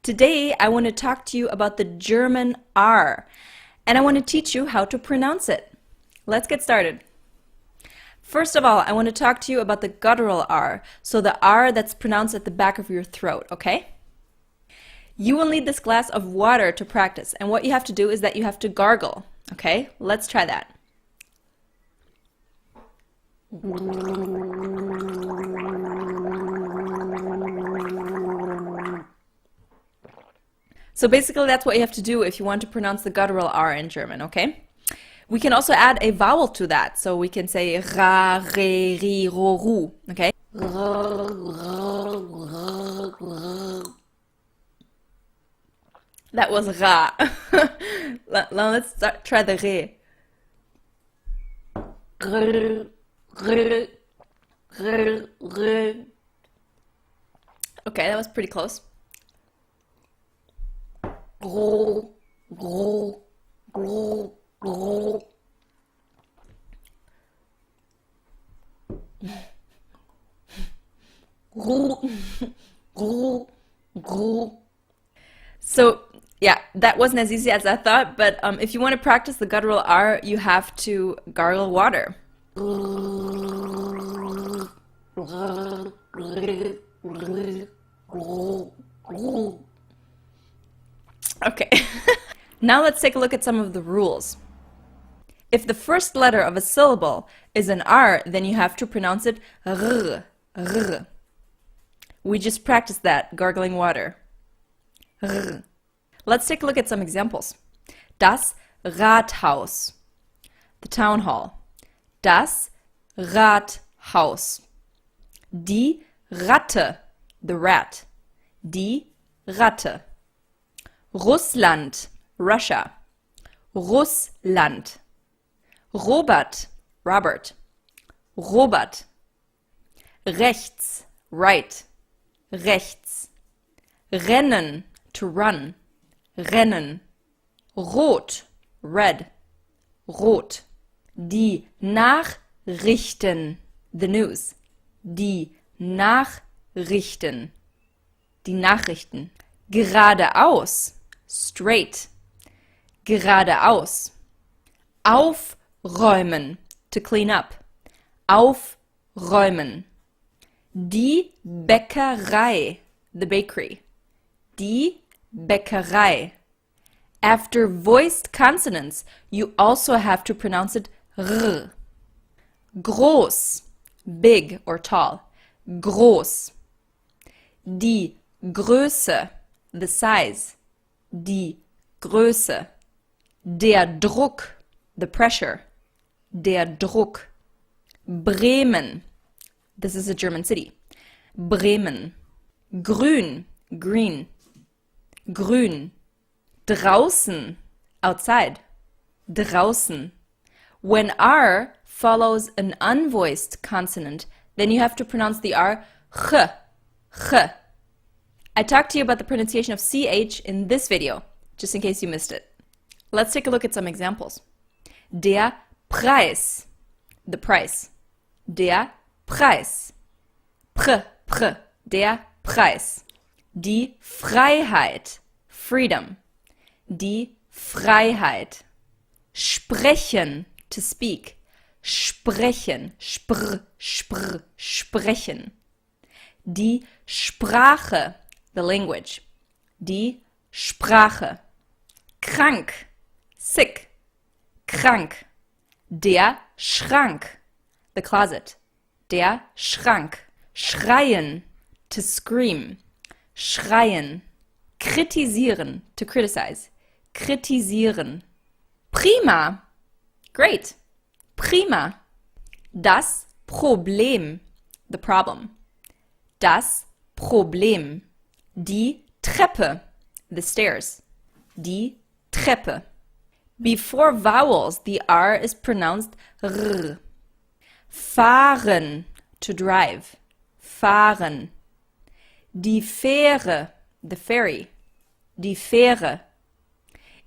Today, I want to talk to you about the German R, and I want to teach you how to pronounce it. Let's get started. First of all, I want to talk to you about the guttural R, so the R that's pronounced at the back of your throat, okay? You will need this glass of water to practice, and what you have to do is that you have to gargle, okay? Let's try that. So basically that's what you have to do if you want to pronounce the guttural R in German, okay? We can also add a vowel to that, so we can say ra, re, ri, ro, ru, okay? That was ra. Now let's try the re. Okay, that was pretty close. So yeah, that wasn't as easy as I thought, but if you want to practice the guttural R, you have to gargle water. Okay, now let's take a look at some of the rules. If the first letter of a syllable is an R, then you have to pronounce it r, r. We just practiced that, gargling water. R. Let's take a look at some examples. Das Rathaus, the town hall. Das Rathaus. Die Ratte, the rat. Die Ratte. Russland, Russia. Russland. Robert, Robert. Robert. Rechts, right. Rechts. Rennen, to run. Rennen. Rot, red. Rot. Die Nachrichten, the news. Die Nachrichten. Die Nachrichten. Geradeaus, straight. Geradeaus. Aufräumen, to clean up. Aufräumen. Die Bäckerei, the bakery. Die Bäckerei. After voiced consonants, you also have to pronounce it r. Groß, big or tall. Groß. Die Größe, the size. Die Größe. Der Druck, the pressure. Der Druck. Bremen. This is a German city. Bremen. Grün, green. Grün. Draußen, outside. Draußen. When R follows an unvoiced consonant, then you have to pronounce the R ch, ch. I talked to you about the pronunciation of CH in this video, just in case you missed it. Let's take a look at some examples. Der Preis, the price. Der Preis. Pr, pr, der Preis. Die Freiheit, freedom. Die Freiheit. Sprechen, to speak. Sprechen, spr, spr, sprechen. Die Sprache, the language. Die Sprache. Krank, sick. Krank. Der Schrank, the closet. Der Schrank. Schreien, to scream. Schreien. Kritisieren, to criticize. Kritisieren. Prima. Great. Prima. Das Problem, the problem. Das Problem. Die Treppe, the stairs. Die Treppe. Before vowels, the R is pronounced r. Fahren, to drive. Fahren. Die Fähre, the ferry. Die Fähre.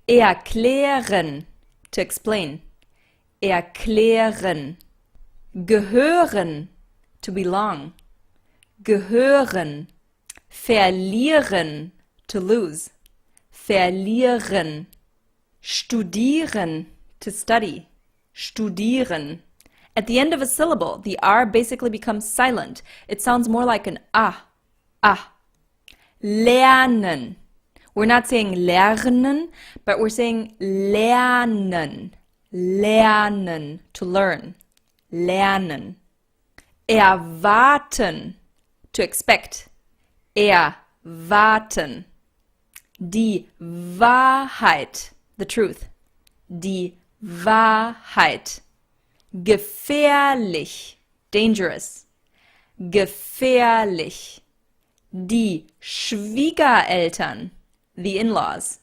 Erklären, to explain. Erklären. Gehören, to belong. Gehören. Verlieren, to lose. Verlieren. Studieren, to study. Studieren. At the end of a syllable, the R basically becomes silent. It sounds more like an ah. Lernen. We're not saying lernen, but we're saying lernen. Lernen, to learn. Lernen. Erwarten, to expect. Erwarten. Die Wahrheit, the truth. Die Wahrheit. Gefährlich, dangerous. Gefährlich. Die Schwiegereltern, the in-laws.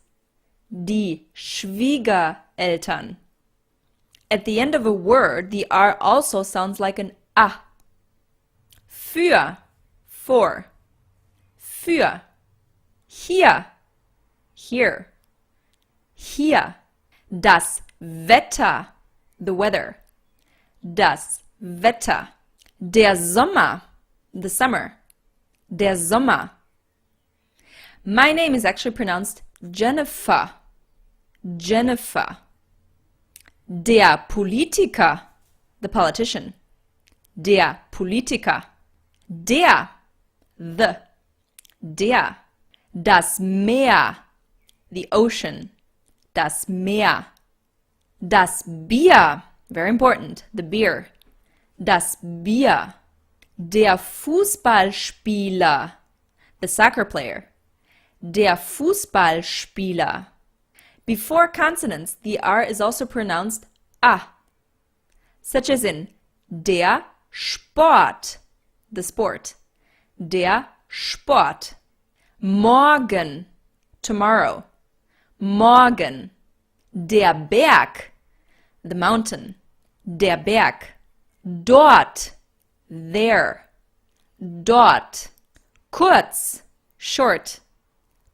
Die Schwiegereltern. At the end of a word, the R also sounds like an A. Für, for. Für. Hier, here. Hier. Das Wetter, the weather. Das Wetter. Der Sommer, the summer. Der Sommer. My name is actually pronounced Jennifer. Jennifer. Der Politiker, the politician. Der Politiker. Der, the. Der. Das Meer, the ocean. Das Meer. Das Bier, very important, the beer. Das Bier. Der Fußballspieler, the soccer player. Der Fußballspieler. Before consonants, the R is also pronounced A, such as in der Sport, the sport. Der Sport. Morgen, tomorrow. Morgen. Der Berg, the mountain. Der Berg. Dort, there. Dort. Kurz, short.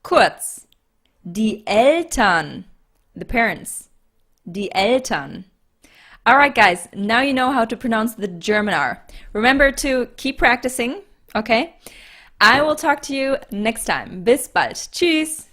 Kurz. Die Eltern, the parents. Die Eltern. Alright guys, now you know how to pronounce the German R. Remember to keep practicing, okay? I will talk to you next time. Bis bald. Tschüss!